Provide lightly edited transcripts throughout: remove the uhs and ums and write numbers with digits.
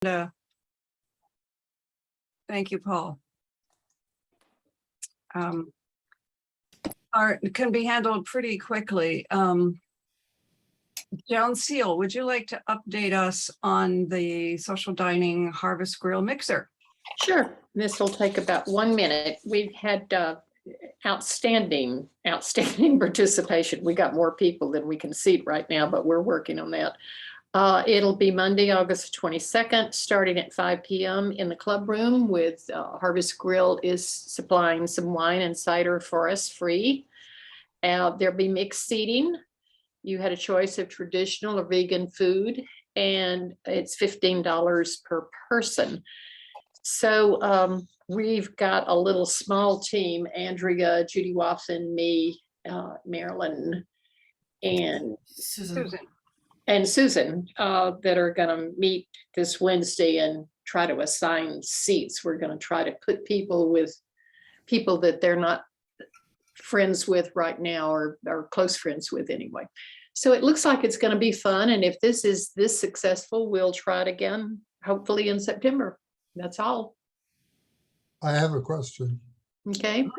Thank you, Paul. Can be handled pretty quickly. Joan Seal, would you like to update us on the social dining harvest grill mixer? Sure. This will take about 1 minute. We've had outstanding participation. We got more people than we can seat right now, but we're working on that. It'll be Monday, August 22nd, starting at 5 p.m. in the club room with Harvest Grill is supplying some wine and cider for us free. There'll be mixed seating. You had a choice of traditional or vegan food, and it's $15 per person. So we've got a little small team, Andrea, Judy Watson, me, Marilyn, and Susan, that are going to meet this Wednesday and try to assign seats. We're going to try to put people with people that they're not friends with right now or close friends with anyway. So it looks like it's going to be fun. And if this is this successful, we'll try it again, hopefully in September. That's all. I have a question. Okay.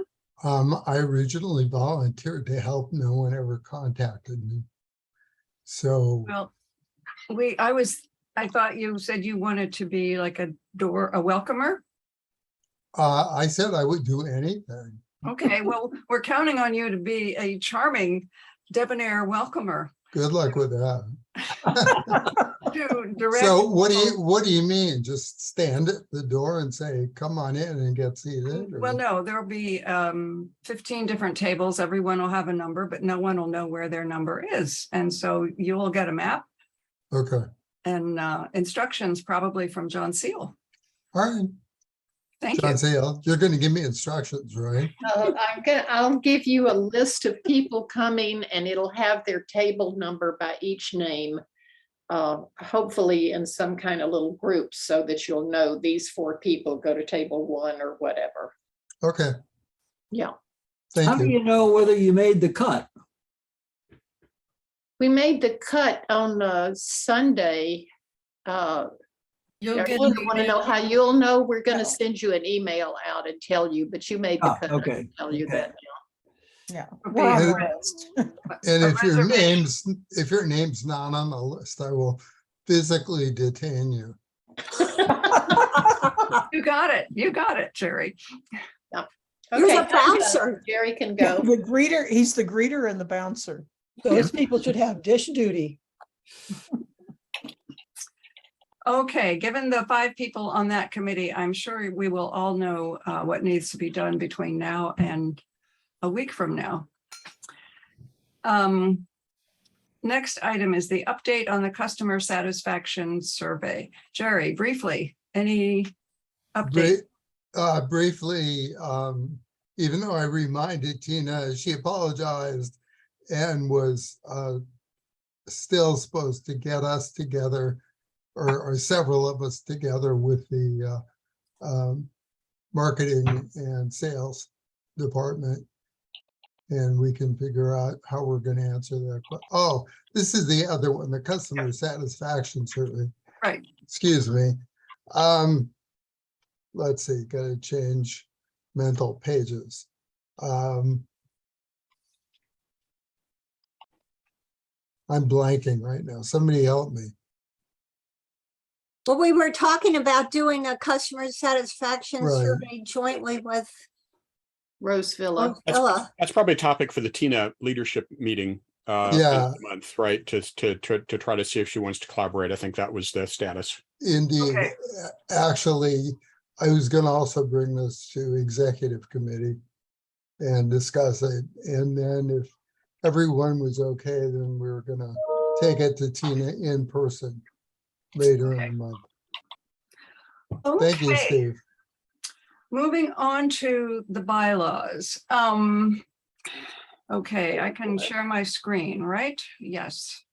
I originally volunteered to help. No one ever contacted me. So well, I thought you said you wanted to be like a welcomer. I said I would do anything. Okay, well, we're counting on you to be a charming, debonair welcomer. Good luck with that. So what do you mean? Just stand at the door and say, come on in and get seated? Or? Well, no, there'll be 15 different tables. Everyone will have a number, but no one will know where their number is. And so you will get a map. Okay. And instructions probably from John Seal. All right. Thank John you. Seal, you're going to give me instructions, right? I'll give you a list of people coming, and it'll have their table number by each name, hopefully in some kind of little group, so that you'll know these 4 people go to table 1 or whatever. Okay. Yeah. Thank you. How do you know whether you made the cut? We made the cut on Sunday. You'll I get want to know how you'll know. We're going to send you an email out and tell you, but you made the cut. Okay. I can tell you that now. Yeah. Okay. We're on the list. And if your name's not on the list, I will physically detain you. You got it. You got it, Jerry. Yeah. You're Okay, the bouncer. Jerry can go. The greeter, he's the greeter and the bouncer. Those people should have dish duty. Okay, given the 5 people on that committee, I'm sure we will all know what needs to be done between now and a week from now. Next item is the update on the customer satisfaction survey. Jerry, briefly, any update? Briefly, even though I reminded Tina, she apologized and was still supposed to get us together, or several of us together with the marketing and sales department. And we can figure out how we're going to answer that. Oh, this is the other one, the customer satisfaction survey. Right. Excuse me. Let's see, got to change mental pages. I'm blanking right now. Somebody help me. Well, we were talking about doing a customer satisfaction Right. survey jointly with Rosevilla. Rosevilla. That's probably a topic for the Tina leadership meeting Yeah. this month, right? To try to see if she wants to collaborate. I think that was the status. Indeed. Okay. Actually, I was going to also bring this to executive committee and discuss it. And then if everyone was okay, then we were going to take it to Tina in person later in the month. Thank you, Okay. Steve. Moving on to the bylaws. Okay, I can share my screen, right? Yes.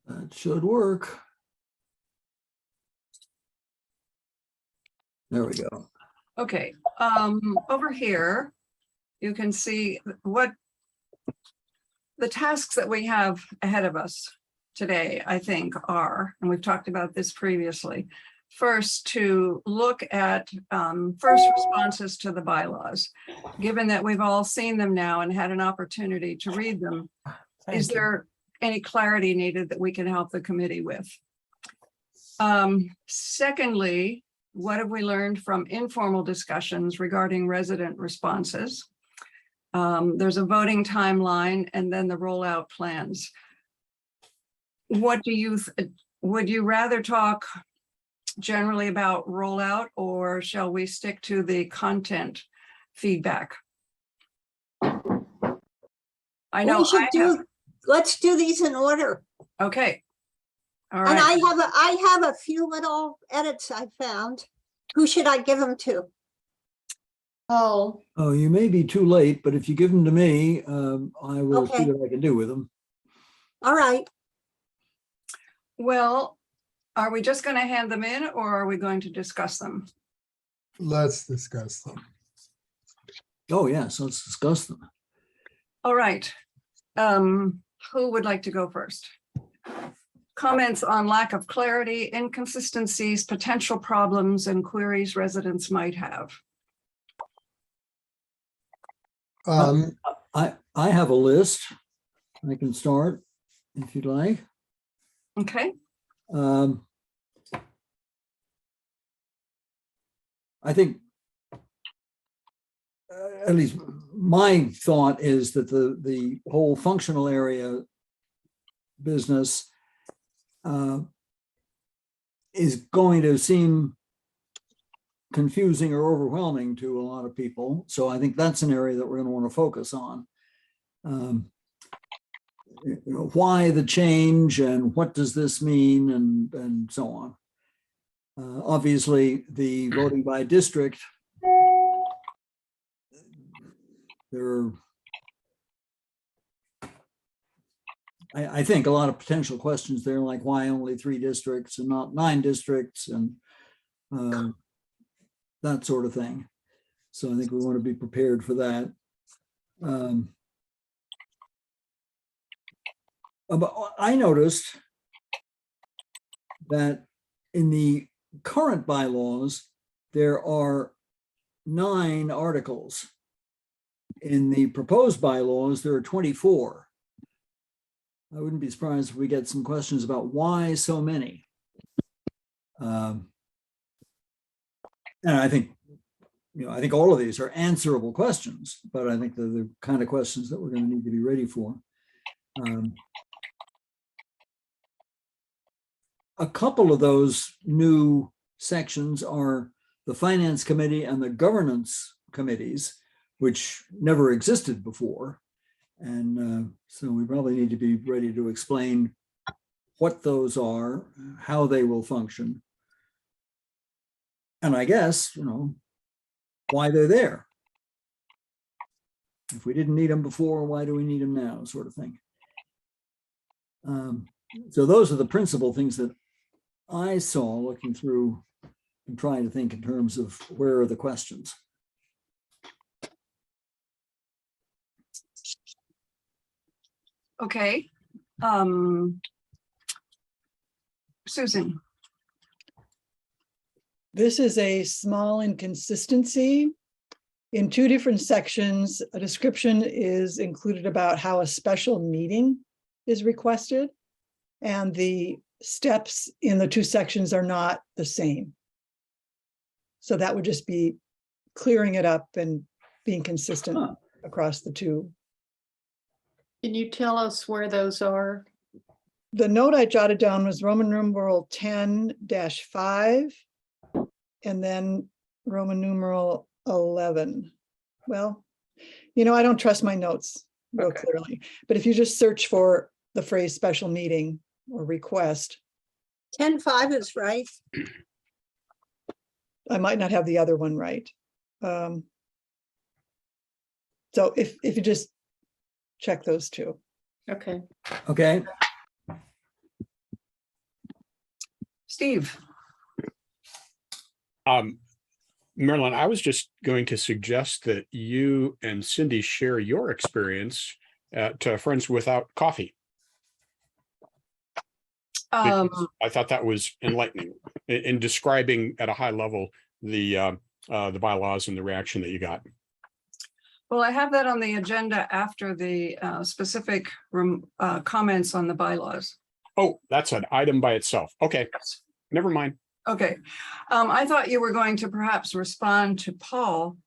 That should work. There we go. Okay, over here, you can see what the tasks that we have ahead of us today, I think, are, and we've talked about this previously. First, to look at first responses to the bylaws. Given that we've all seen them now and had an opportunity to read them, is Thank you. there any clarity needed that we can help the committee with? Secondly, what have we learned from informal discussions regarding resident responses? There's a voting timeline and then the rollout plans. What do you, would you rather talk generally about rollout, or shall we stick to the content feedback? I know. We should let's do these in order. Okay. All And right. I have a few little edits I found. Who should I give them to? Oh, Oh, you may be too late, but if you give them to me, I will see Okay. what I can do with them. All right, Well, are we just going to hand them in, or are we going to discuss them? Let's discuss them. Oh, yes, let's discuss them. All right. Who would like to go first? Comments on lack of clarity, inconsistencies, potential problems, and queries residents might have. I have a list. I can start if you'd like. Okay. I think, at least my thought is that the whole functional area business is going to seem confusing or overwhelming to a lot of people. So I think that's an area that we're going to want to focus on. Why the change and what does this mean and so on. Obviously, the voting by district, there are, I think, a lot of potential questions there, like why only 3 districts and not 9 districts and that sort of thing. So I think we want to be prepared for that. But I noticed that in the current bylaws, there are 9 articles. In the proposed bylaws, there are 24. I wouldn't be surprised if we get some questions about why so many. And I think, I think all of these are answerable questions, but I think they're the kind of questions that we're going to need to be ready for. A couple of those new sections are the Finance Committee and the Governance Committees, which never existed before. And so we probably need to be ready to explain what those are, how they will function. And I guess, why they're there. If we didn't need them before, why do we need them now, sort of thing. So those are the principal things that I saw looking through and trying to think in terms of where are the questions. Okay. Susan. This is a small inconsistency. In 2 different sections, a description is included about how a special meeting is requested, and the steps in the 2 sections are not the same. So that would just be clearing it up and being consistent across the 2. can you tell us where those are? The note I jotted down was Roman numeral 10-5 and then Roman numeral 11. Well, I don't trust my notes real Okay. clearly, but if you just search for the phrase special meeting or request, 10-5 is right. I might not have the other one right. So if you just check those 2. Okay. Okay. Steve. Marilyn, I was just going to suggest that you and Cindy share your experience at Friends Without Coffee. Um, Because I thought that was enlightening in describing at a high level the bylaws and the reaction that you got. well, I have that on the agenda after the specific comments on the bylaws. Oh, that's an item by itself. Okay, never mind. Okay, I thought you were going to perhaps respond to Paul.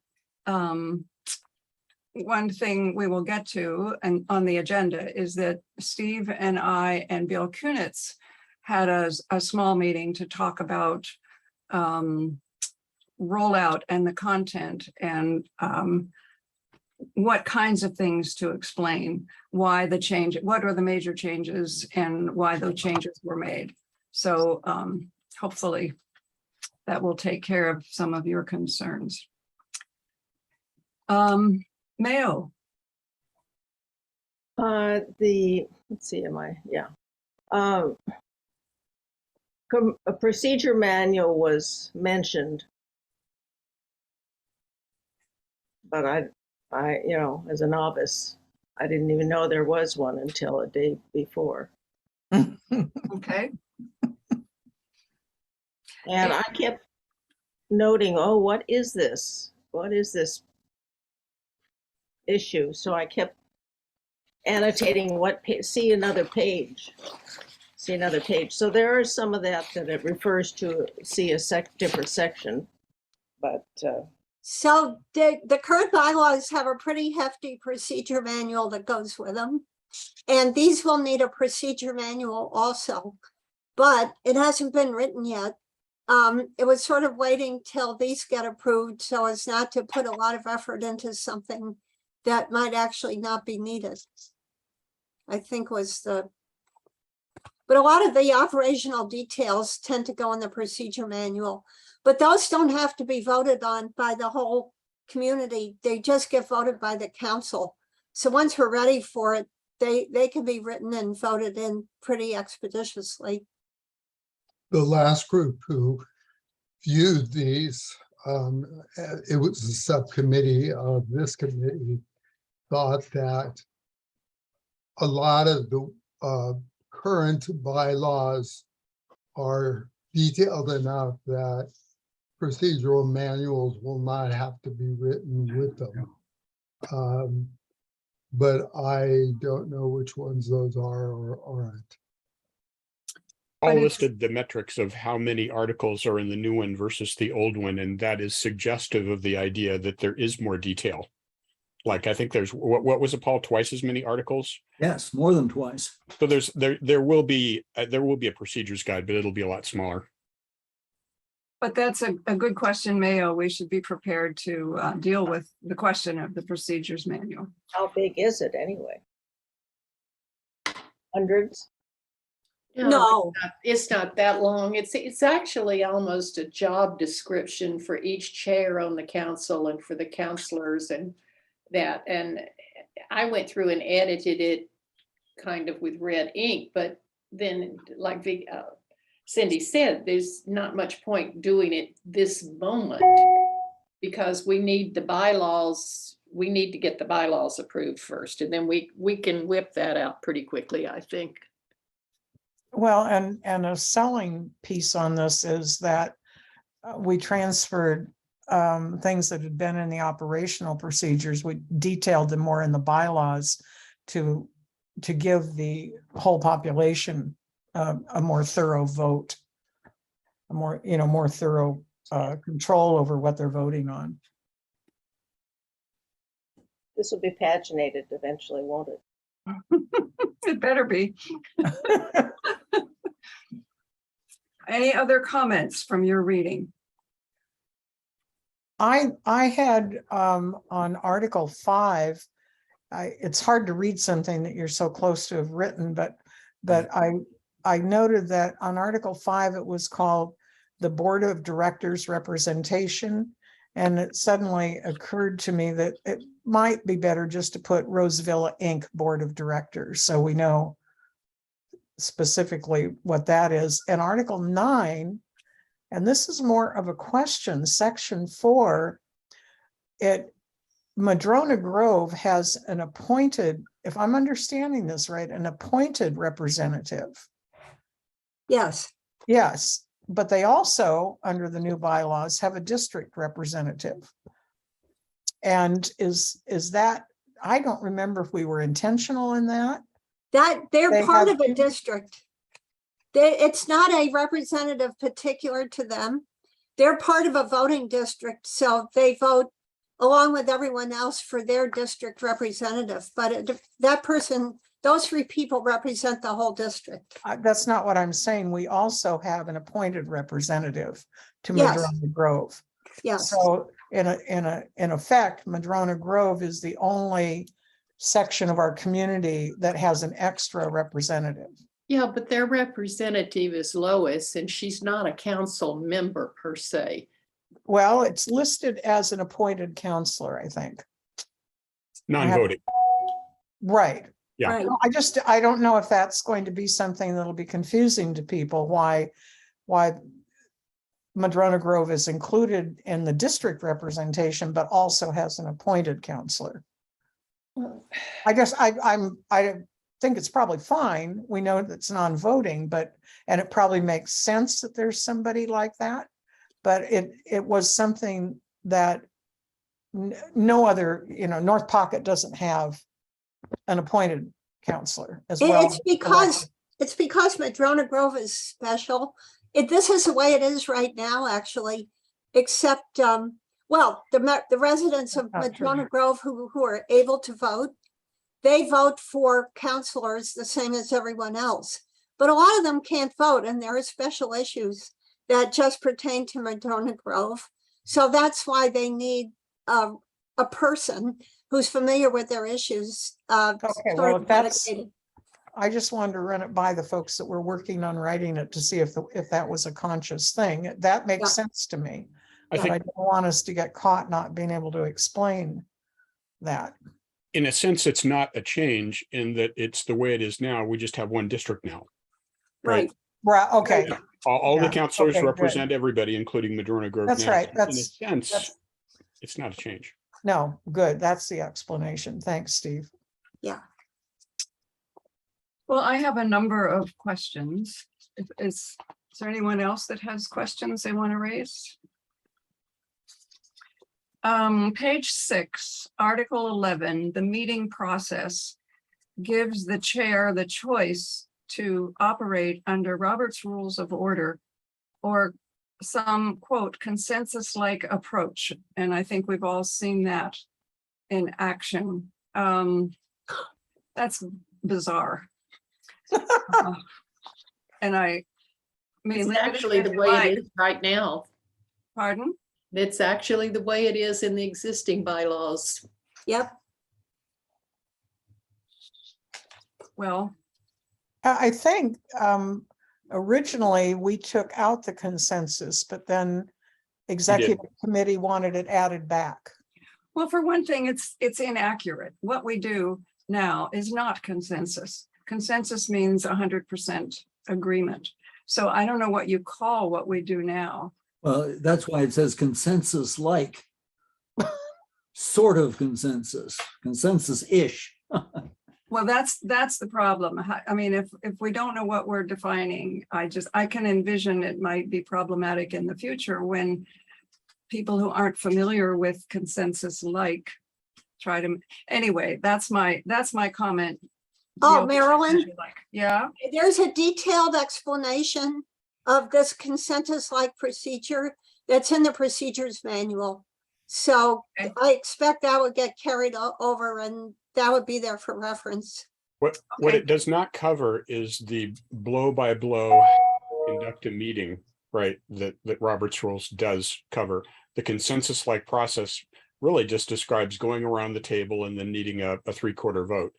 One thing we will get to and on the agenda is that Steve and I and Bill Kunitz had a small meeting to talk about rollout and the content and what kinds of things to explain, why the change, what are the major changes and why those changes were made. So hopefully that will take care of some of your concerns. Mayo. Let's see, a procedure manual was mentioned. But I, as a novice, I didn't even know there was one until a day before. Okay. And I kept noting, oh, what is this? What is this issue? So I kept annotating see another page. So there are some of that it refers to see a different section, but So the current bylaws have a pretty hefty procedure manual that goes with them. And these will need a procedure manual also, but it hasn't been written yet. It was sort of waiting till these get approved so as not to put a lot of effort into something that might actually not be needed. I think but a lot of the operational details tend to go in the procedure manual, but those don't have to be voted on by the whole community. They just get voted by the council. So once we're ready for it, they can be written and voted in pretty expeditiously. The last group who viewed these, it was a subcommittee of this committee, thought that a lot of the current bylaws are detailed enough that procedural manuals will not have to be written with them. But I don't know which ones those are or aren't. Paul But it's- listed the metrics of how many articles are in the new one versus the old one, and that is suggestive of the idea that there is more detail. Like I think there's what was it, Paul? Twice as many articles. Yes, more than twice. So there will be a procedures guide, but it'll be a lot smaller. But that's a good question, Mayo. We should be prepared to deal with the question of the procedures manual. how big is it anyway? Hundreds? No, It's not that long. It's actually almost a job description for each chair on the council and for the counselors and that. And I went through and edited it kind of with red ink, but then like Cindy said, there's not much point doing it this moment because we need the bylaws. We need to get the bylaws approved first, and then we can whip that out pretty quickly, I think. Well, and a selling piece on this is that we transferred things that had been in the operational procedures. We detailed them more in the bylaws to give the whole population a more thorough vote, a more thorough control over what they're voting on. This will be paginated eventually, won't it? It better be. Any other comments from your reading? I had on Article 5, it's hard to read something that you're so close to have written, but I noted that on Article 5, it was called the Board of Directors Representation. And it suddenly occurred to me that it might be better just to put Roseville Inc. Board of Directors, so we know specifically what that is. And Article 9, and this is more of a question, Section 4, Madrona Grove has an appointed, if I'm understanding this right, an appointed representative. Yes, Yes, but they also, under the new bylaws, have a district representative. And is that, I don't remember if we were intentional in that. that they're They part have of a two- district. It's not a representative particular to them. They're part of a voting district, so they vote along with everyone else for their district representative. But that person, those three people represent the whole district. That's not what I'm saying. We also have an appointed representative to Yes. Madrona Grove. Yes, So in effect, Madrona Grove is the only section of our community that has an extra representative. Yeah, but their representative is Lois, and she's not a council member per se. Well, it's listed as an appointed counselor, I think. Non-voting. Right. Yeah. right. I don't know if that's going to be something that'll be confusing to people, why Madrona Grove is included in the district representation, but also has an appointed counselor. I guess I think it's probably fine. We know that it's non-voting, and it probably makes sense that there's somebody like that. But it was something that no other, North Pocket doesn't have an appointed counselor as well. It's because Madrona Grove is special. This is the way it is right now, actually, except, well, the residents of That's not true. Madrona Grove who are able to vote, they vote for counselors the same as everyone else. But a lot of them can't vote, and there are special issues that just pertain to Madrona Grove. So that's why they need a person who's familiar with their issues. Okay, sort well, of if that's, dedicated. I just wanted to run it by the folks that were working on writing it to see if that was a conscious thing. That makes Yeah. sense to me. I But think I don't want us to get caught not being able to explain that. in a sense, it's not a change in that it's the way it is now. We just have one district now. Right. Right, okay, All the Yeah, counselors okay, good. represent everybody, including Madrona Grove. That's now. right, In a that's- sense, it's not a change. no, good, that's the explanation. Thanks, Steve. Yeah. Well, I have a number of questions. Is there anyone else that has questions they want to raise? Page 6, Article 11, the meeting process gives the chair the choice to operate under Robert's Rules of Order or some, quote, consensus-like approach. And I think we've all seen that in action. That's bizarre. And I mean, It's limited actually the in way life. it is right now. Pardon? It's actually the way it is in the existing bylaws. Yep. Well, I think originally we took out the consensus, but then executive committee wanted it added back. well, for one thing, it's inaccurate. What we do now is not consensus. Consensus means 100% agreement. So I don't know what you call what we do now. Well, that's why it says consensus-like. Sort of consensus-ish. Well, that's the problem. I mean, if we don't know what we're defining, I can envision it might be problematic in the future when people who aren't familiar with consensus-like try to, anyway, that's my comment. Oh, Deal- Marilyn, Yeah, there's a detailed explanation of this consensus-like procedure that's in the procedures manual. So Okay. I expect that would get carried over and that would be there for reference. What Okay. it does not cover is the blow-by-blow conduct a meeting, right? That Robert's Rules does cover. The consensus-like process really just describes going around the table and then needing a 3/4 vote.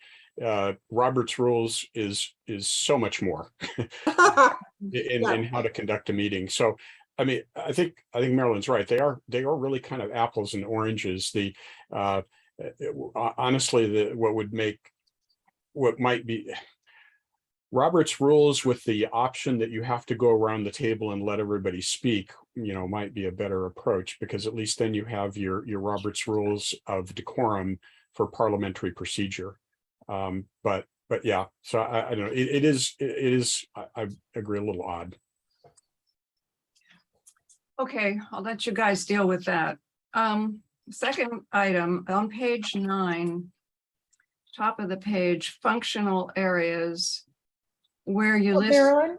Robert's Rules is so much more in how to conduct a meeting. So, I mean, I think Marilyn's right. They are really kind of apples and oranges. Honestly, what might be Robert's Rules with the option that you have to go around the table and let everybody speak, might be a better approach, because at least then you have your Robert's Rules of decorum for parliamentary procedure. But But yeah, so I don't know, it is, I agree, a little odd. Okay, I'll let you guys deal with that. Second item on page 9, top of the page, functional areas, where you Oh, list.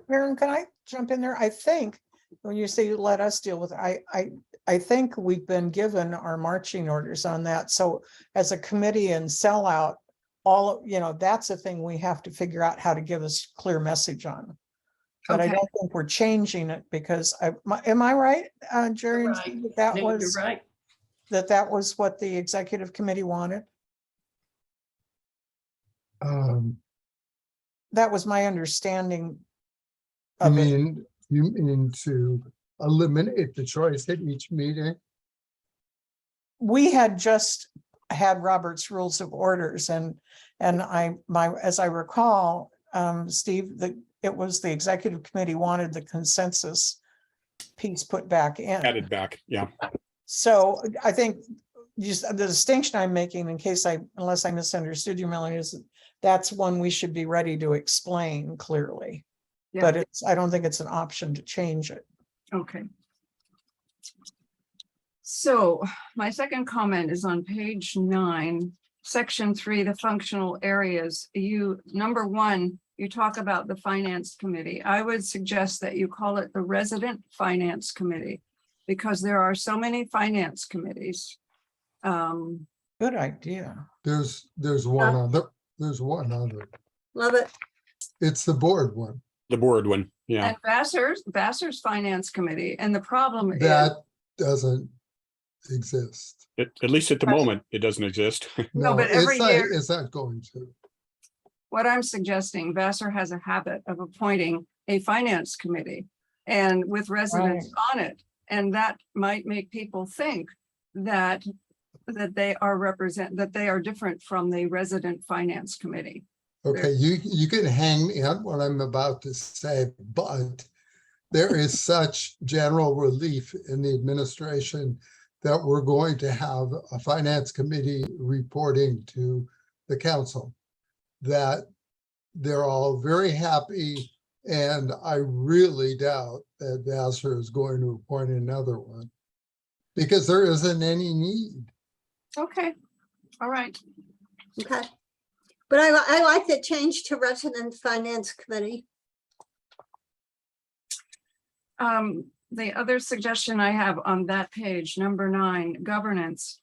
Marilyn, can I jump in there? I think when you say let us deal with, I think we've been given our marching orders on that. So as a committee and sellout, all, that's a thing we have to figure out how to give us clear message on. But I Okay. don't think we're changing it because am I right, Jerry? You're and right. Steve, that No, you're was right. that was what the executive committee wanted. That was my understanding You of it. mean to eliminate the choice at each meeting? We had just had Robert's Rules of Orders and as I recall, Steve, it was the executive committee wanted the consensus piece put back in. Added back, yeah. So I think just the distinction I'm making unless I misunderstood you, Melanie, is that's one we should be ready to explain clearly. Yeah. But I don't think it's an option to change it. Okay. So my second comment is on page 9, section 3, the functional areas. Number 1, you talk about the finance committee. I would suggest that you call it the resident finance committee because there are so many finance committees. Good idea. There's one other. There's one other. Love it. It's the board one. The board one, yeah. And Vassar's finance committee. And the problem is That doesn't exist. At least at the moment, it doesn't exist. No, but every year- It's not going to. what I'm suggesting, Vassar has a habit of appointing a finance committee and with residents on it. And that might make people think that they are different from the resident finance committee. Okay, you can hang me on what I'm about to say, but there is such general relief in the administration that we're going to have a finance committee reporting to the council, that they're all very happy. And I really doubt that Vassar is going to appoint another one because there isn't any need. Okay, all right. Okay. But I like the change to resident finance committee. The other suggestion I have on that page, number 9, governance.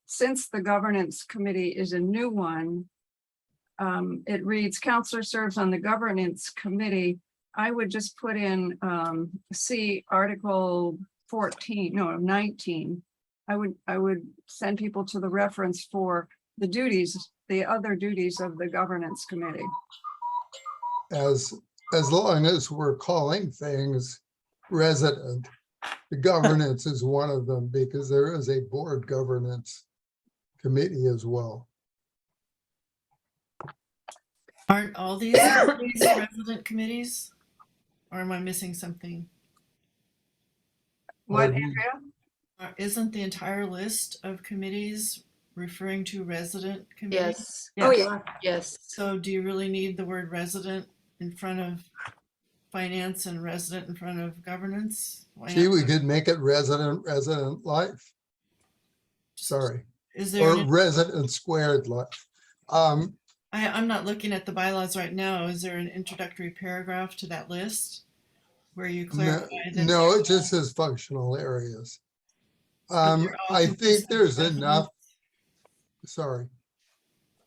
Since the governance committee is a new one, it reads, counselor serves on the governance committee. I would just put in see Article 19. I would send people to the reference for the other duties of the governance committee. As long as we're calling things resident, the governance is one of them because there is a board governance committee as well. Aren't all these committees resident committees? Or am I missing something? What, Pardon? Andrea? Isn't the entire list of committees referring to resident committees? Yes, Oh, yeah. yes. So do you really need the word resident in front of finance and resident in front of governance? Why Gee, not? we could make it resident life. Sorry, Is there or resident squared life. I'm not looking at the bylaws right now. Is there an introductory paragraph to that list where you clarify that? No, it just says functional areas. But they're all I consistent think there's with enough. Sorry.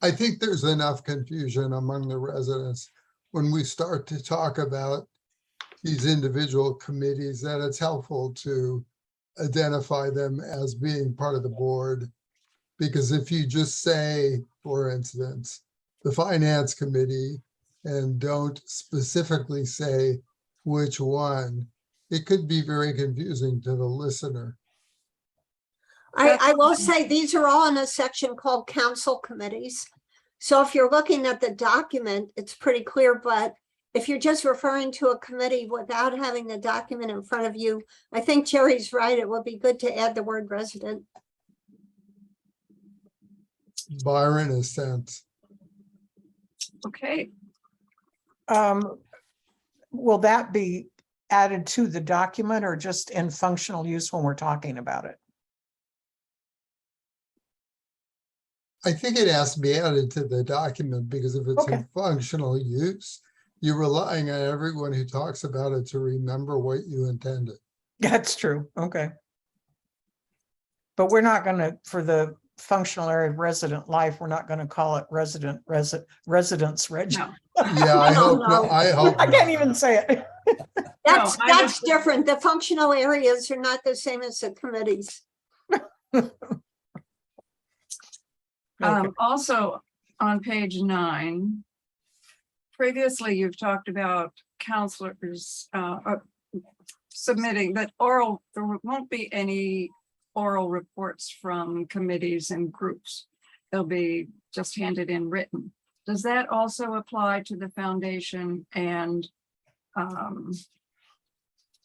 I think there's enough confusion among the residents when we start to talk about these individual committees that it's helpful to identify them as being part of the board. Because if you just say, for instance, the finance committee and don't specifically say which one, it could be very confusing to the listener. I will say these are all in a section called council committees. So if you're looking at the document, it's pretty clear, but if you're just referring to a committee without having the document in front of you, I think Jerry's right. It would be good to add the word resident. Byron is sent. Okay, Will that be added to the document or just in functional use when we're talking about it? I think it has to be added to the document because if it's Okay. in functional use, you're relying on everyone who talks about it to remember what you intended. That's true. Okay. But we're not going to, for the functional area of resident life, we're not going to call it residence reg. no, Yeah, I No, hope no. not. I hope I can't not. even say it. That's, I that's would- different. The functional areas are not the same as the committees. Okay. Also, on page 9, previously you've talked about counselors submitting that there won't be any oral reports from committees and groups. They'll be just handed in written. Does that also apply to the foundation and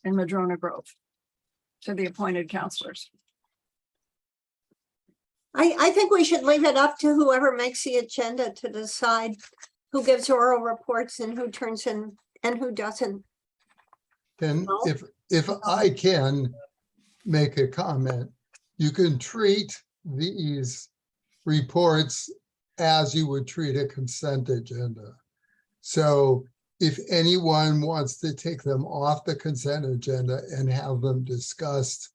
in Madrona Grove, to the appointed counselors? I think we should leave it up to whoever makes the agenda to decide who gives oral reports and who turns in and who doesn't. And No. if I can make a comment, you can treat these reports as you would treat a consent agenda. So if anyone wants to take them off the consent agenda and have them discussed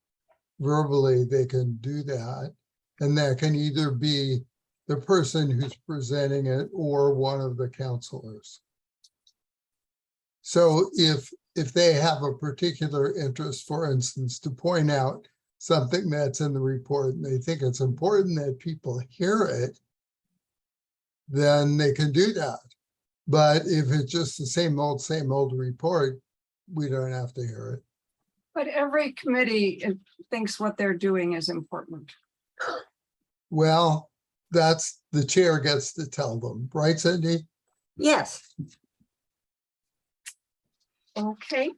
verbally, they can do that. And that can either be the person who's presenting it or one of the counselors. So if they have a particular interest, for instance, to point out something that's in the report and they think it's important that people hear it, then they can do that. But if it's just the same old report, we don't have to hear it. But every committee thinks what they're doing is important. Well, that's the chair gets to tell them, right, Cindy? Yes. Okay,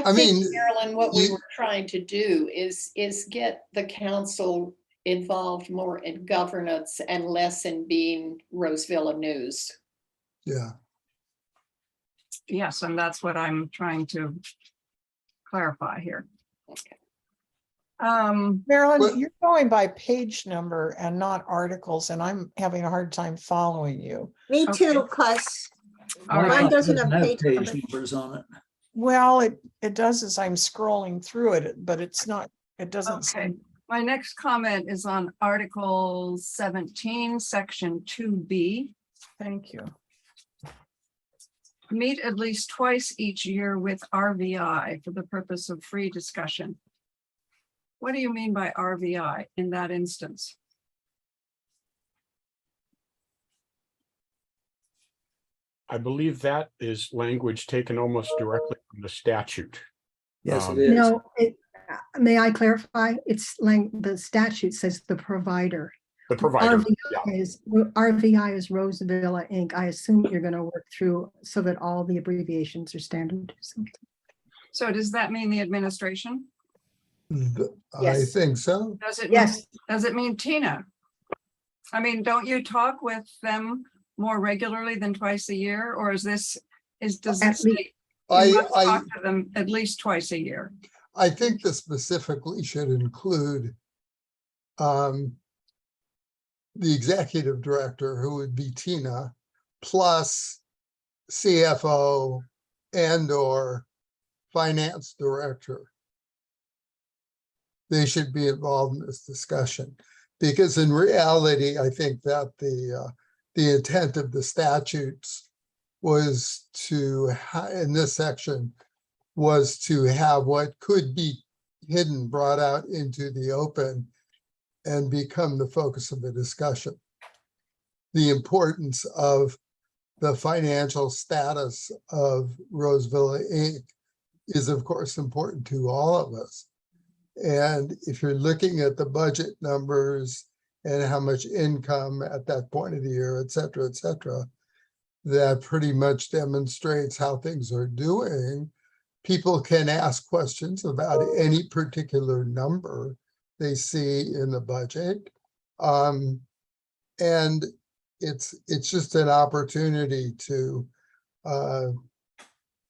I mean, Marilyn, what we you- were trying to do is get the council involved more in governance and less in being Roseville News. Yeah, yes, and that's what I'm trying to clarify here. Okay. Marilyn, Well- you're going by page number and not articles, and I'm having a hard time following you. Me Okay. too, because All Mine right, doesn't have page numbers. numbers on it. Well, it does as I'm scrolling through it, but it's not, it doesn't. okay. seem- My next comment is on Article 17, Section 2B. Thank you. Meet at least twice each year with RVI for the purpose of free discussion. What do you mean by RVI in that instance? I believe that is language taken almost directly from the statute. Yes, it Um, is. No, may I clarify? It's like the statute says the provider. The provider, yeah. RVI is Roseville Inc. I assume you're going to work through so that all the abbreviations are standard. So does that mean the administration? I Yes. think so. Does it? Yes. Does it mean Tina? I mean, don't you talk with them more regularly than twice a year, or does this At say you must I talk to them at least twice a year? I think this specifically should include the executive director, who would be Tina, plus CFO and/or finance director. They should be involved in this discussion, because in reality, I think that the intent of the statutes was to, in this section, was to have what could be hidden brought out into the open and become the focus of the discussion. The importance of the financial status of Roseville Inc. is, of course, important to all of us. And if you're looking at the budget numbers and how much income at that point of the year, et cetera, that pretty much demonstrates how things are doing. People can ask questions about any particular number they see in the budget. And it's just an opportunity to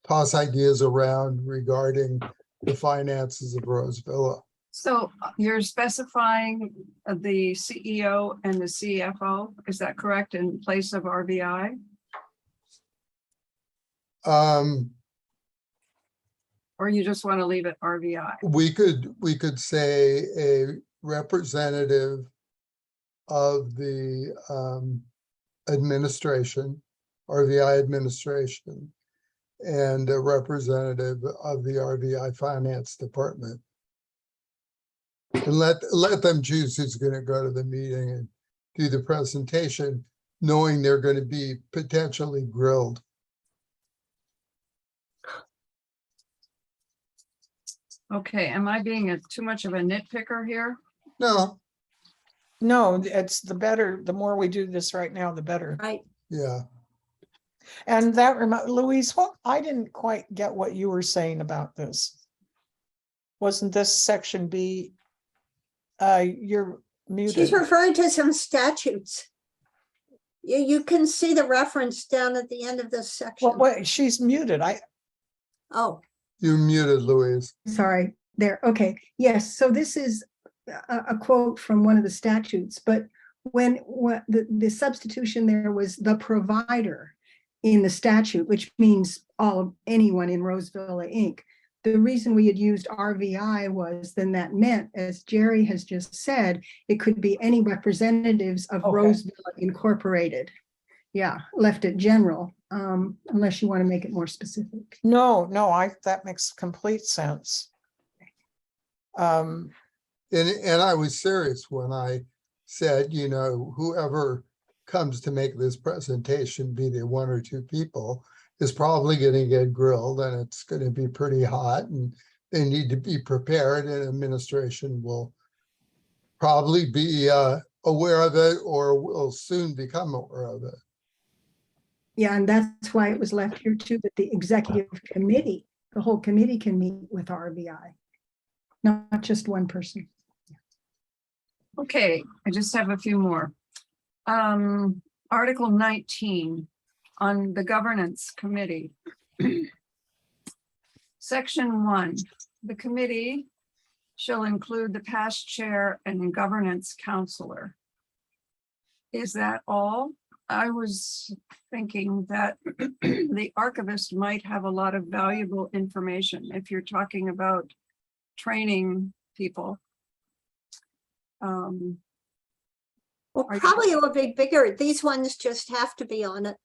toss ideas around regarding the finances of Rose Villa. So you're specifying the CEO and the CFO, is that correct, in place of RVI? Or you just want to leave it RVI? We could say a representative of the administration, RVI administration, and a representative of the RVI finance department. And let them choose who's going to go to the meeting and do the presentation, knowing they're going to be potentially grilled. Okay, am I being too much of a nitpicker here? No, No, it's the better, the more we do this right now, the better. Right. yeah. And that Louise, I didn't quite get what you were saying about this. Wasn't this section B? You're muted. She's referring to some statutes. You can see the reference down at the end of this section. Well, wait, she's muted. Oh, You're muted, Louise. Sorry, there, okay, yes, so this is a quote from one of the statutes, but when the substitution there was the provider in the statute, which means anyone in Rose Villa Inc. The reason we had used RVI was then that meant, as Jerry has just said, it could be any representatives of Okay. Rose Villa Incorporated. Yeah, left it general, unless you want to make it more specific. No, that makes complete sense. And I was serious when I said, you know, whoever comes to make this presentation, be there one or two people, is probably going to get grilled, and it's going to be pretty hot, and they need to be prepared, and administration will probably be aware of it or will soon become aware of it. Yeah, and that's why it was left here too, that the executive committee, the whole committee can meet with RVI, not just one person. Okay, I just have a few more. Article 19 on the governance committee. Section 1, the committee shall include the past chair and governance counselor. Is that all? I was thinking that the archivist might have a lot of valuable information if you're talking about training people. well, Are you- probably it will be bigger. These ones just have to be on it.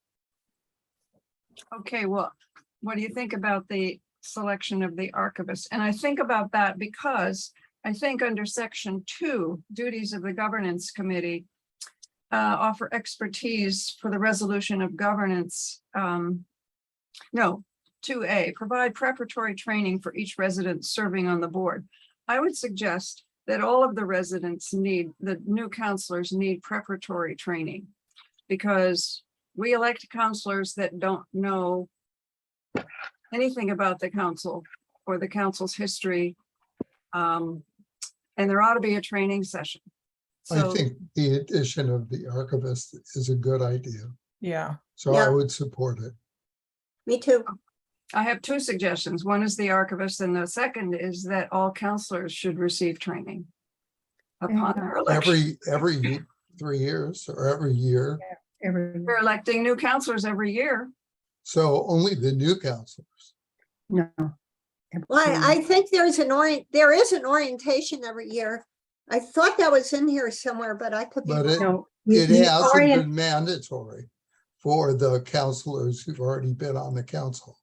Okay, well, what do you think about the selection of the archivist? And I think about that because I think under section 2, duties of the governance committee offer expertise for the resolution of governance. No, 2A, provide preparatory training for each resident serving on the board. I would suggest that all of the residents the new counselors need preparatory training, because we elect counselors that don't know anything about the council or the council's history. And there ought to be a training session. I So, think the addition of the archivist is a good idea, Yeah. so I Yeah. would support it. Me too. I have 2 suggestions. One is the archivist, and the second is that all counselors should receive training upon their election. Every 3 years or every year, We're electing new counselors every year. so only the new counselors. No. Well, I think there is an orientation every year. I thought that was in here somewhere, but I could be But wrong. No. It the hasn't orient- been mandatory for the counselors who've already been on the council.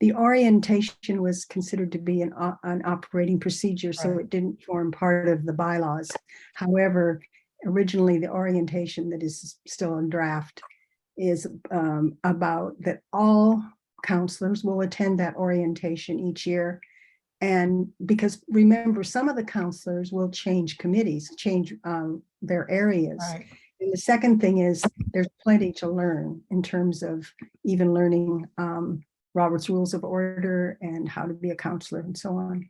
The orientation was considered to be an operating procedure, so Right. it didn't form part of the bylaws. However, originally the orientation that is still in draft is about that all counselors will attend that orientation each year. And because remember, some of the counselors will change committees, change their areas. Right. And the second thing is there's plenty to learn in terms of even learning Robert's Rules of Order and how to be a counselor and so on.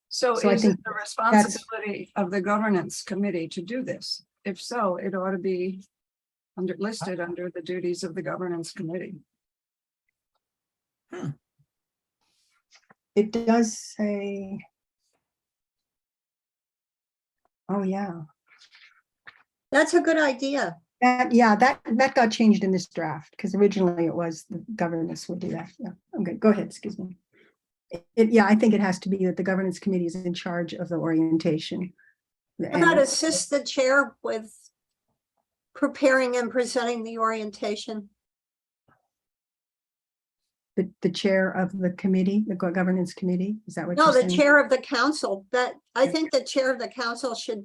So So I is it think the responsibility of the governance committee to do this? If so, it ought to be listed under the duties of the governance committee. It does say. Oh, yeah. That's a good idea. Yeah, that got changed in this draft because originally it was the governance would do that. Yeah, okay, go ahead, excuse me. Yeah, I think it has to be that the governance committee is in charge of the orientation. How about And assist the chair with preparing and presenting the orientation? the chair of the committee, the governance committee, is that what No, you're the saying? chair of the council, that, I think the chair of the council should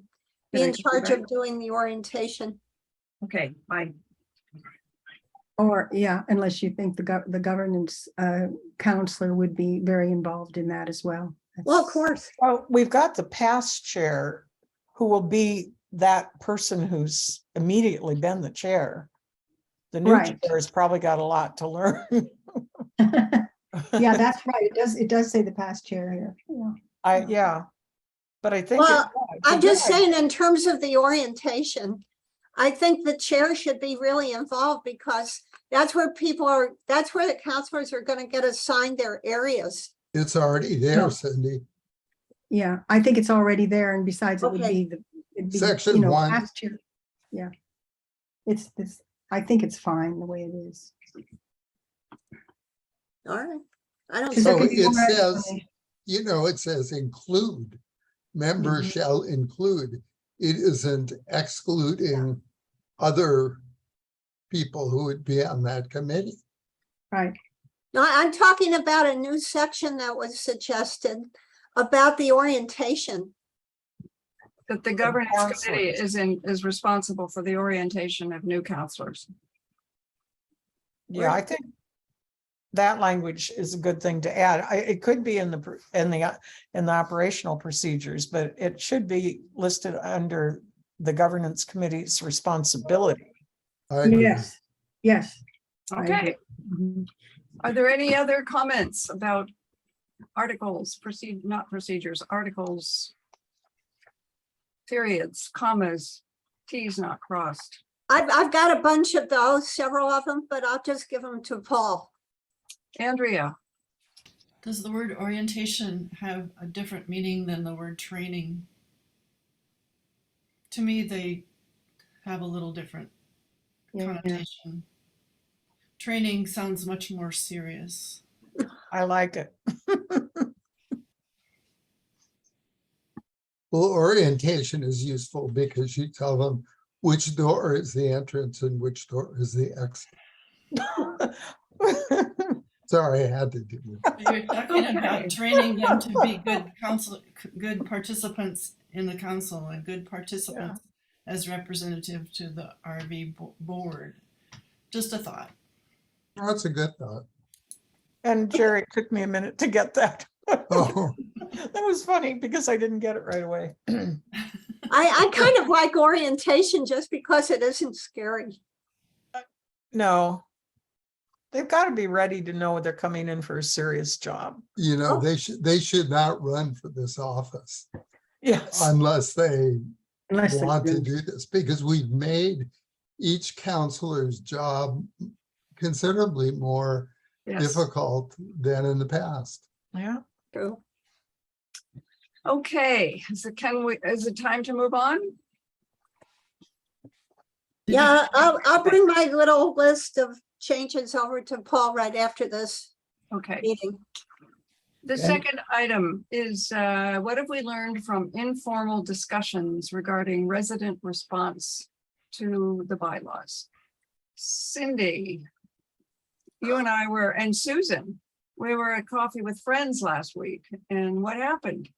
be in charge of doing the orientation. Okay, fine. Or, yeah, unless you think the governance counselor would be very involved in that as well. Well, of course. Well, we've got the past chair who will be that person who's immediately been the chair. The new Right. chair has probably got a lot to learn. Yeah, that's right. It does say the past chair here. Yeah. Yeah, but I think. Well, it's a I'm good just idea. saying in terms of the orientation, I think the chair should be really involved because that's where that's where the counselors are going to get assigned their areas. It's already No. there, Cindy. Yeah, I think it's already there, and besides, it would Okay. be it'd be, Section 1. past chair. Yeah. It's this, I think it's fine the way it is. All right. I don't. Because there So could be it more says, explanation. it says include. Members Mhm. shall include. It isn't excluding other people who would be on that committee. Right. No, I'm talking about a new section that was suggested about the orientation. That the governance committee counselors. is responsible for the orientation of new counselors. Yeah, I think that language is a good thing to add. It could be in the operational procedures, but it should be listed under the governance committee's responsibility. I agree. Yes. I agree. Okay, Mhm. are there any other comments about articles, not procedures, articles, periods, commas, T's not crossed? I've got a bunch of those, several of them, but I'll just give them to Paul. Andrea, Does the word orientation have a different meaning than the word training? To me, they have a little different Yeah. connotation. Training sounds much more serious. I like it. Well, orientation is useful because you tell them which door is the entrance and which door is the exit. Sorry, I had to do it. You're talking about training them to be good participants in the council and good participants as representative to the RV board. Just a thought. That's a good thought. And Jerry, it took me a minute to get that. Oh, That was funny because I didn't get it right away. I kind of like orientation just because it isn't scary. No, they've got to be ready to know they're coming in for a serious job. Oh. they should not run for this office Yes. unless they Unless want to they're- do this, because we've made each counselor's job considerably more yes. difficult than in the past. Yeah. True. Okay, is it time to move on? Yeah, I'll bring my little list of changes over to Paul right after this Okay, meeting. the second item is what have we learned from informal discussions regarding resident response to the bylaws? Cindy, you and I and Susan, we were at Coffee with Friends last week, and what happened?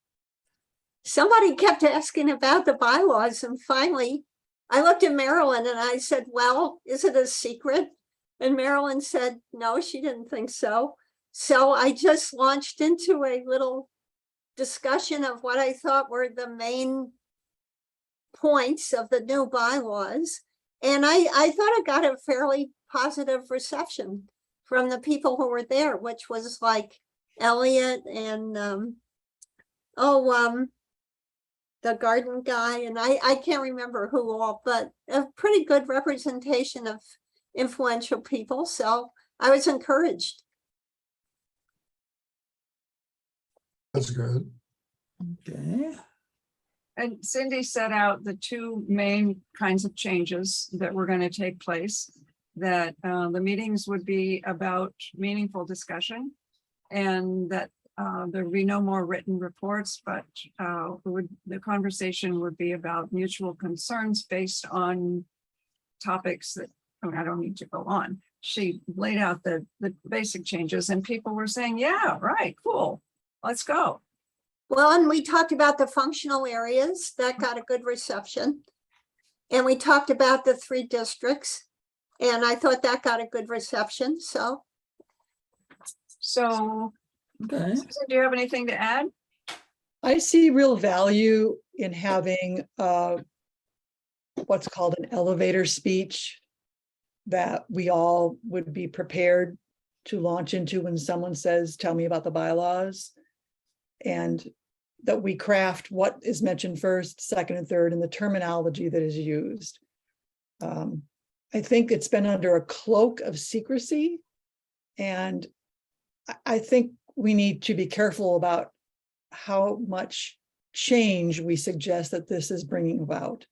Somebody kept asking about the bylaws, and finally I looked at Marilyn and I said, well, is it a secret? And Marilyn said, no, she didn't think so. So I just launched into a little discussion of what I thought were the main points of the new bylaws. And I thought I got a fairly positive reception from the people who were there, which was like Elliot and the garden guy, and I can't remember who all, but a pretty good representation of influential people. So I was encouraged. That's good. Okay. And Cindy set out the two main kinds of changes that were going to take place, that the meetings would be about meaningful discussion, and that there would be no more written reports, but the conversation would be about mutual concerns based on topics that, I don't need to go on. She laid out the basic changes, and people were saying, yeah, right, cool, let's go. Well, and we talked about the functional areas that got a good reception. And we talked about the 3 districts, and I thought that got a good reception. So Okay. Susan, do you have anything to add? I see real value in having what's called an elevator speech that we all would be prepared to launch into when someone says, tell me about the bylaws. And that we craft what is mentioned first, second, and third, and the terminology that is used. I think it's been under a cloak of secrecy, and I think we need to be careful about how much change we suggest that this is bringing about,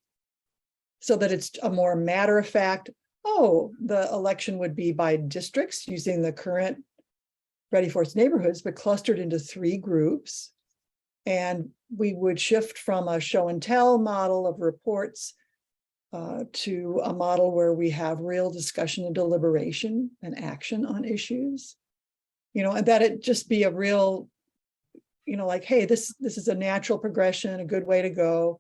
so that it's a more matter of fact, oh, the election would be by districts using the current Ready for Its neighborhoods, but clustered into 3 groups. And we would shift from a show and tell model of reports to a model where we have real discussion and deliberation and action on issues, and that it just be a real, like, hey, this is a natural progression, a good way to go.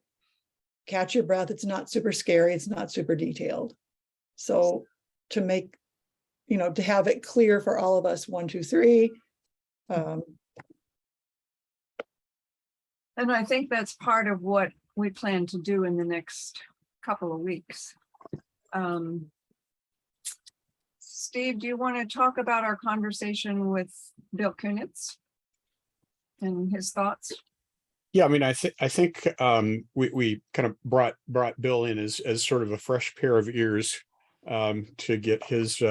Catch your breath. It's not super scary. It's not super detailed. So to make, to have it clear for all of us, 1, 2, 3. And I think that's part of what we plan to do in the next couple of weeks. Steve, do you want to talk about our conversation with Bill Kunitz and his thoughts? Yeah, I mean, I think we kind of brought Bill in as sort of a fresh pair of ears to get his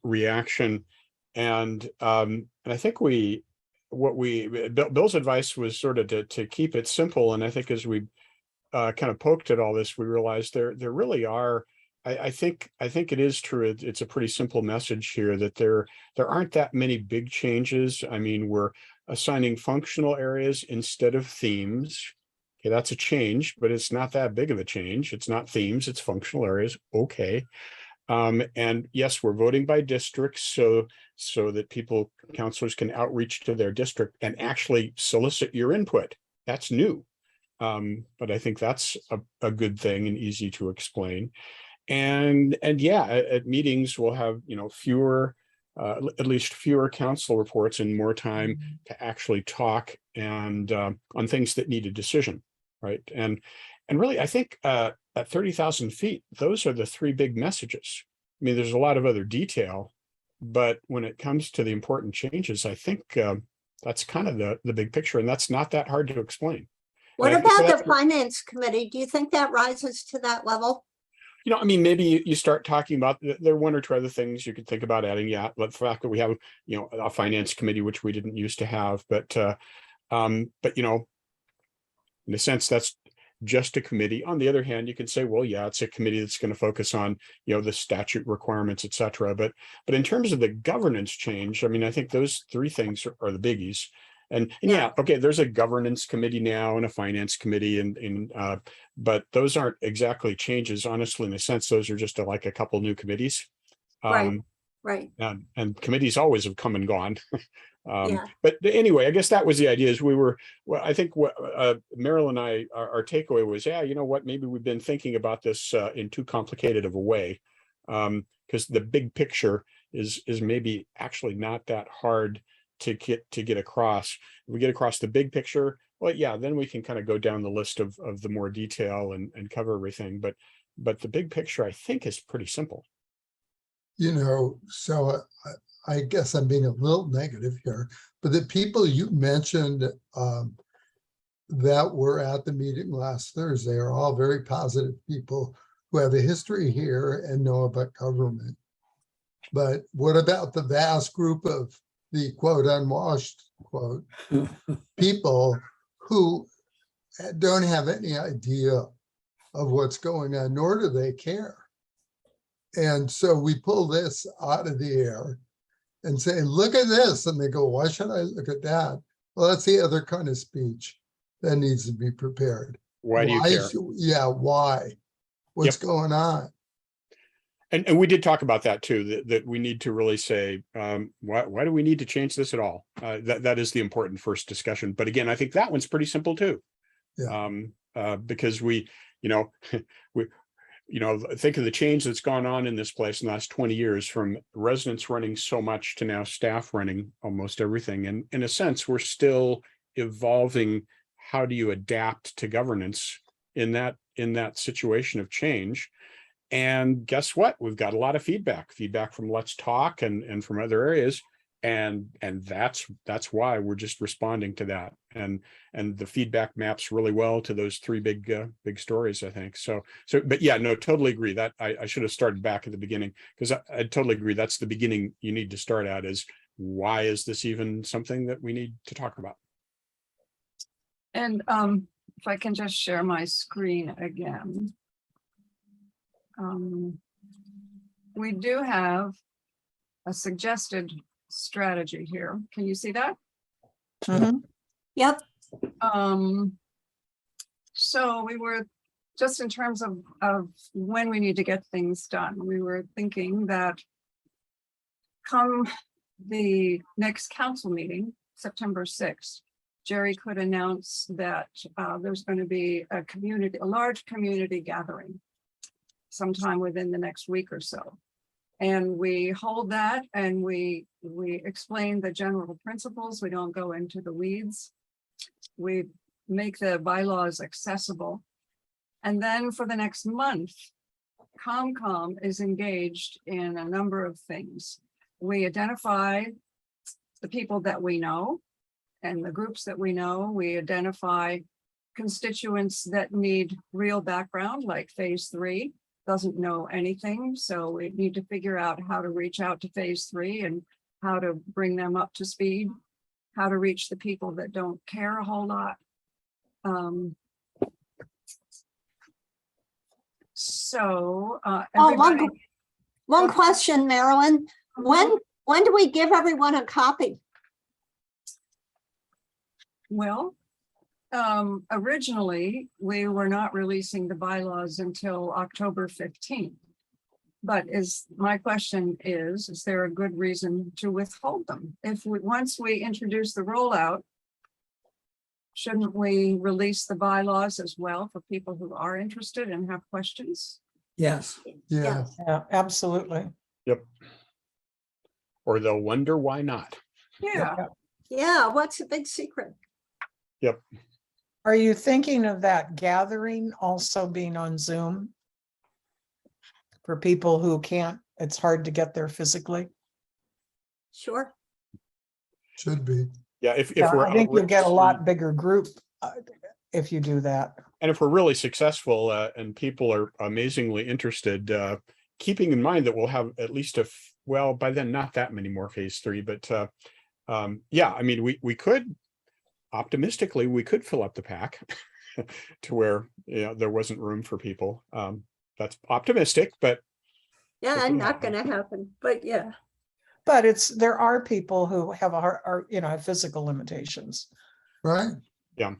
reaction, and I think Bill's advice was sort of to keep it simple, and I think as we kind of poked at all this, we realized there really are. I think it is true. It's a pretty simple message here that there aren't that many big changes. I mean, we're assigning functional areas instead of themes. Okay, that's a change, but it's not that big of a change. It's not themes, it's functional areas. Okay. And yes, we're voting by districts so that counselors can outreach to their district and actually solicit your input. That's new. But I think that's a good thing and easy to explain. And yeah, at meetings, we'll have, fewer, at least fewer council reports and more time to actually talk and on things that need a decision, right? And really, I think at 30,000 feet, those are the 3 big messages. I mean, there's a lot of other detail, but when it comes to the important changes, I think that's kind of the big picture, and that's not that hard to explain. what about the finance committee? Do you think that rises to that level? I mean, maybe you start talking about, there are 1 or 2 other things you could think about adding. Yeah, the fact that we have, a finance committee, which we didn't used to have, but in a sense, that's just a committee. On the other hand, you can say, well, yeah, it's a committee that's going to focus on, the statute requirements, et cetera. But in terms of the governance change, I mean, I think those 3 things are the biggies. And yeah, okay, there's a governance committee now and a finance committee, but those aren't exactly changes, honestly. In a sense, those are just like a couple new committees. Right. And committees always have come and gone. Yeah. But anyway, I guess that was the idea. Is I think what Meryl and I, our takeaway was, yeah, you know what, maybe we've been thinking about this in too complicated of a way, because the big picture is maybe actually not that hard to get across. If we get across the big picture, well, yeah, then we can kind of go down the list of the more detail and cover everything. But the big picture, I think, is pretty simple. So I guess I'm being a little negative here, but the people you mentioned that were at the meeting last Thursday are all very positive people who have a history here and know about government. But what about the vast group of the quote unwashed quote people who don't have any idea of what's going on, nor do they care? And so we pull this out of the air and say, look at this. And they go, why should I look at that? Well, that's the other kind of speech that needs to be prepared. Why do you care? Yeah, why? What's going on? And we did talk about that too, that we need to really say, why do we need to change this at all? That is the important first discussion. But again, I think that one's pretty simple too. Yeah. Because we think of the change that's gone on in this place in the last 20 years, from residents running so much to now staff running almost everything. And in a sense, we're still evolving. How do you adapt to governance in that situation of change? And guess what? We've got a lot of feedback from Let's Talk and from other areas. And that's why we're just responding to that. And the feedback maps really well to those three big stories, I think. So, but yeah, no, totally agree that I should have started back at the beginning, because I totally agree. That's the beginning you need to start at, is why is this even something that we need to talk about? And if I can just share my screen again. We do have a suggested strategy here. Can you see that? Mhm. Yep. So we were, just in terms of when we need to get things done, we were thinking that come the next council meeting, September 6th, Jerry could announce that there's going to be a large community gathering sometime within the next week or so. And we hold that and we explain the general principles. We don't go into the weeds. We make the bylaws accessible. And then for the next month, CommComm is engaged in a number of things. We identify the people that we know and the groups that we know. We identify constituents that need real background, like phase 3. Doesn't know anything, so we need to figure out how to reach out to phase 3 and how to bring them up to speed, how to reach the people that don't care a whole lot. Everybody, One question, Marilyn. When do we give everyone a copy? well, originally, we were not releasing the bylaws until October 15th. But my question is there a good reason to withhold them? Once we introduce the rollout, shouldn't we release the bylaws as well for people who are interested and have questions? Yes. Yeah. Yeah, absolutely. Yep. Or they'll wonder why not. Yeah. Yeah, what's the big secret? Yep. Are you thinking of that gathering also being on Zoom? For people who can't, it's hard to get there physically. Sure. Should be. Yeah, if Yeah, we're I think you'll get a lot outrageously- bigger group if you do that. And if we're really successful and people are amazingly interested, keeping in mind that we'll have at least well, by then, not that many more phase 3, but yeah, I mean, we could, optimistically, we could fill up the pack to where there wasn't room for people. That's optimistic, but Yeah, not gonna happen, but yeah. But there are people who have have physical limitations. Right. Yeah.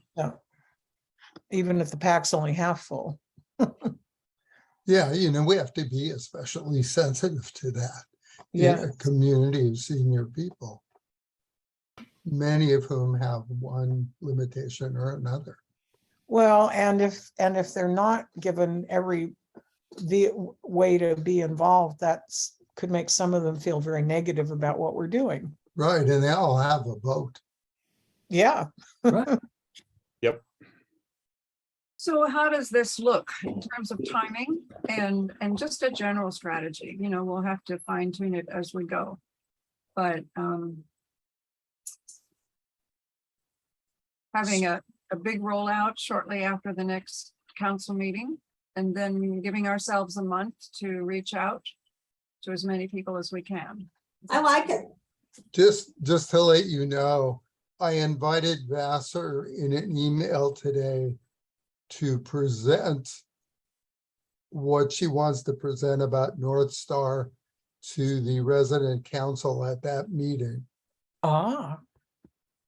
Even if the pack's only half full. Yeah, we have to be especially sensitive to that. Yeah. In a community of senior people, many of whom have one limitation or another. Well, and if they're not given the way to be involved, could make some of them feel very negative about what we're doing. Right, and they all have a vote. Yeah. Right. yep. So how does this look in terms of timing and just a general strategy? We'll have to fine tune it as we go. But having a big rollout shortly after the next council meeting, and then giving ourselves a month to reach out to as many people as we can. I like it. Just to let you know, I invited Vassar in an email today to present what she wants to present about North Star to the resident council at that meeting. Ah,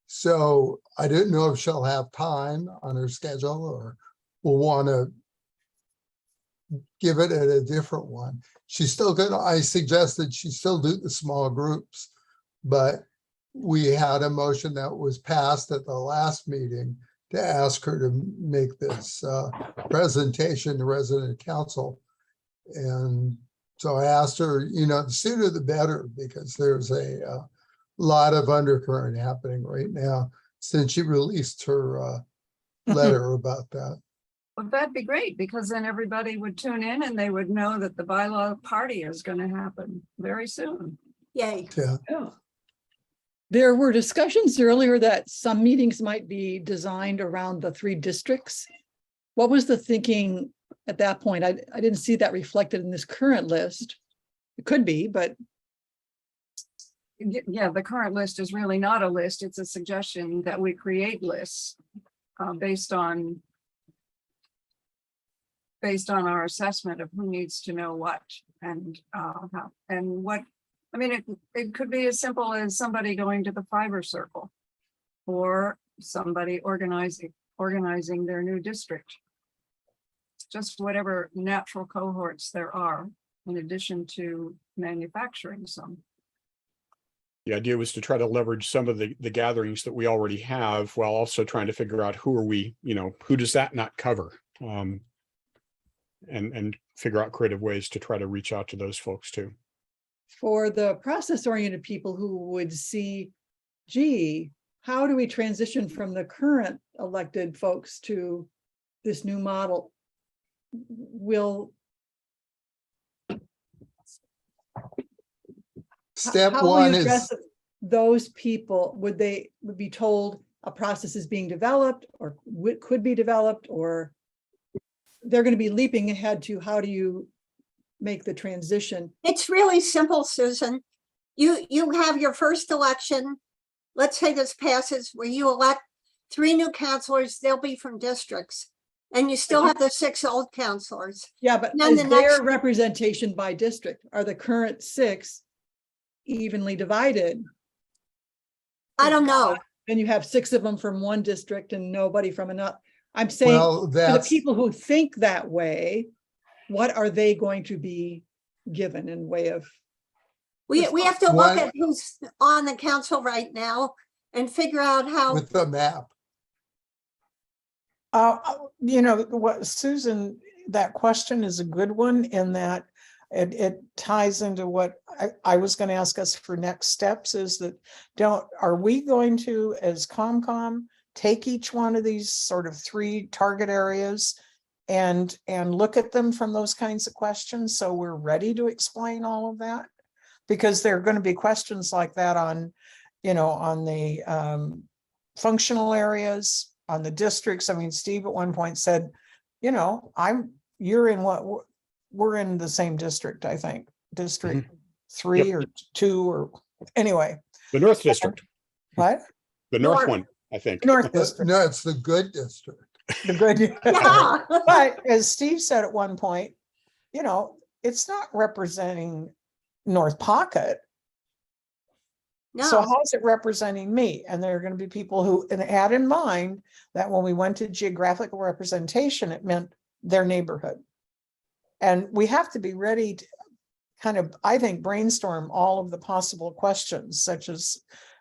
So I didn't know if she'll have time on her schedule or will want to give it at a different one. She's still gonna, I suggested she still do the small groups, but we had a motion that was passed at the last meeting to ask her to make this presentation to resident council. And so I asked her, you know, the sooner the better, because there's a lot of undercurrent happening right now since she released her letter about that. Well, that'd be great, because then everybody would tune in and they would know that the bylaw party is going to happen very soon. Yay. Yeah. Yeah. There were discussions earlier that some meetings might be designed around the 3 districts. What was the thinking at that point? I didn't see that reflected in this current list. It could be, but Yeah, the current list is really not a list. It's a suggestion that we create lists based on our assessment of who needs to know what and how and what. I mean, it could be as simple as somebody going to the fiber circle or somebody organizing their new district. Just whatever natural cohorts there are, in addition to manufacturing some. The idea was to try to leverage some of the gatherings that we already have while also trying to figure out who are we, you know, who does that not cover? And figure out creative ways to try to reach out to those folks too. for the process-oriented people who would see, gee, how do we transition from the current elected folks to this new model? Will Step how will one you is, address those people? Would be told a process is being developed or could be developed, or they're going to be leaping ahead to how do you make the transition? It's really simple, Susan. You have your first election. Let's say this passes where you elect 3 new counselors. They'll be from districts. And you still have the 6 old counselors. Yeah, but Then is the their next- representation by district? Are the current 6 evenly divided? I don't know. And you have 6 of them from one district and nobody from another. I'm saying well, for the that's, people who think that way, what are they going to be given in way of? We have to look One- at who's on the council right now and figure out how. with the map. You know, what Susan, that question is a good one in that it ties into what I was going to ask us for next steps is that are we going to, as CommComm, take each one of these sort of 3 target areas and look at them from those kinds of questions so we're ready to explain all of that? Because there are going to be questions like that on, you know, on the functional areas, on the districts. I mean, Steve at one point said, you know, we're in the same district, I think, district 3 Yep. or 2 or anyway. The North District, What? the North North. one, I think. North district. No, it's the good district. The good. Yeah. But as Steve said at one point, you know, it's not representing North Pocket. So No, how is it representing me? And there are going to be people who, and had in mind that when we went to geographical representation, it meant their neighborhood. And we have to be ready to kind of, I think, brainstorm all of the possible questions such as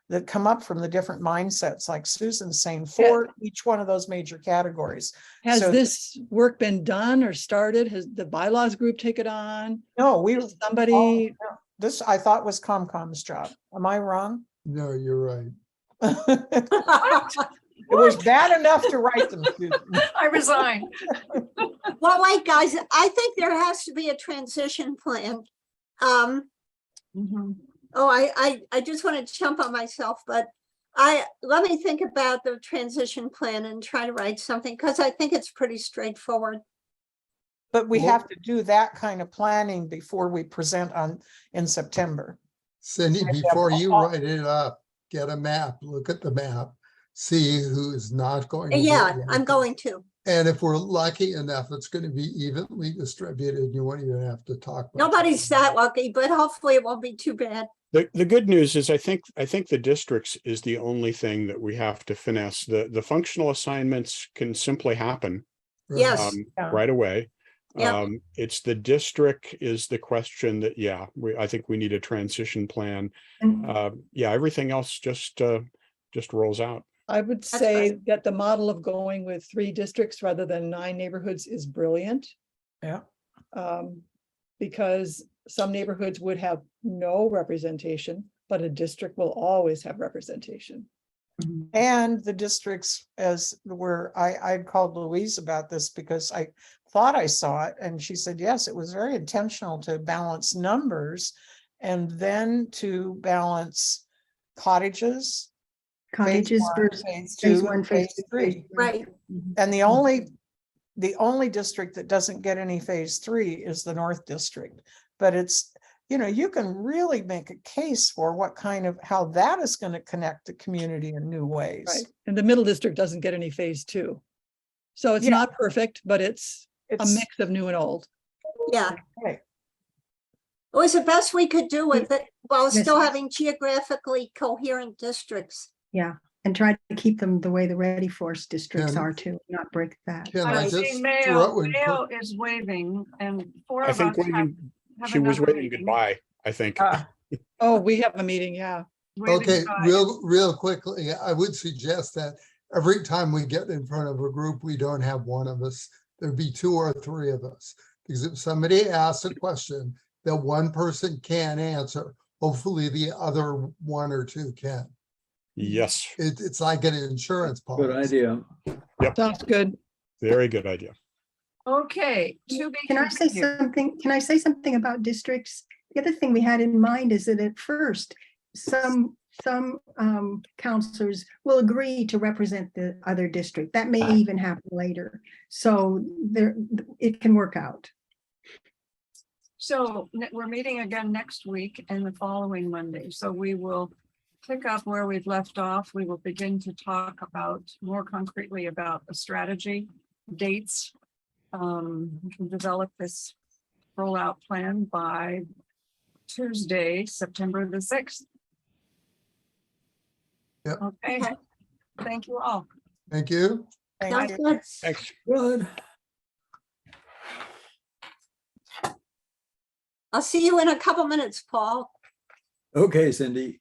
that come up from the different mindsets, like Susan's saying, for each one of those major categories. Has So- this work been done or started? Has the bylaws group taken on? No, we, Has somebody, this I thought was CommComm's job. Am I wrong? No, you're right. It was bad enough to write them, Susan. I resign. well, wait, guys, I think there has to be a transition plan. Mhm. Oh, I just want to jump on myself, but Let me think about the transition plan and try to write something, because I think it's pretty straightforward. But we Well- have to do that kind of planning before we present in September. Cindy, have before you all- write it up, get a map, look at the map, see who is not going to. get Yeah, I'm elected. going to. And if we're lucky enough, it's going to be evenly distributed. You won't even have to talk. about Nobody's something. that lucky, but hopefully it won't be too bad. The good news is I think the districts is the only thing that we have to finesse. The functional assignments can simply happen Right. Yes. Yeah. right away. Yep. It's the district is the question that, I think we need a transition plan. And Everything else just rolls out. I would That's say right. that the model of going with 3 districts rather than 9 neighborhoods is brilliant. Yeah. Because some neighborhoods would have no representation, but a district will always have representation. And the districts I called Louise about this because I thought I saw it and she said, yes, it was very intentional to balance numbers and then to balance cottages. cottages versus Phase phase 2, 1, and phase phase 2, 3. Right. And the only district that doesn't get any phase 3 is the North District. But it's, you can really make a case for how that is going to connect the community in new ways. Right. And the middle district doesn't get any phase 2. So it's Yeah. not perfect, but it's a It's mix of new and old. Yeah. right. It was the best we could do with it while Yes. still having geographically coherent districts. Yeah, and try to keep them the way the Ready Force districts Can- are too, not break that. Can I Right. I just see throw in Mayo quick- is waving and 4 I of think us have she was another waving meeting. goodbye, I think. Oh, we have a meeting, yeah. Waving Okay, goodbye. real quickly, I would suggest that every time we get in front of a group, we don't have one of us. There'd be 2 or 3 of us. Because if somebody asks a question that one person can answer, hopefully the other 1 or 2 can. Yes, It's like an insurance policy. Good idea. Sounds good. very good idea. Okay, to be Can I say continued. something? Can I say something about districts? The other thing we had in mind is that at first, some counselors will agree to represent the other district. That may even happen later. So it can work out. So we're meeting again next week and the following Monday. So we will pick up where we've left off. We will begin to talk about more concretely about a strategy, dates. We can develop this rollout plan by Tuesday, September the 6th. Yep. Okay, Okay. thank you all. Thank you. Thank Sounds you. good. Thanks. Good. I'll see you in a couple minutes, Paul. Okay, Cindy.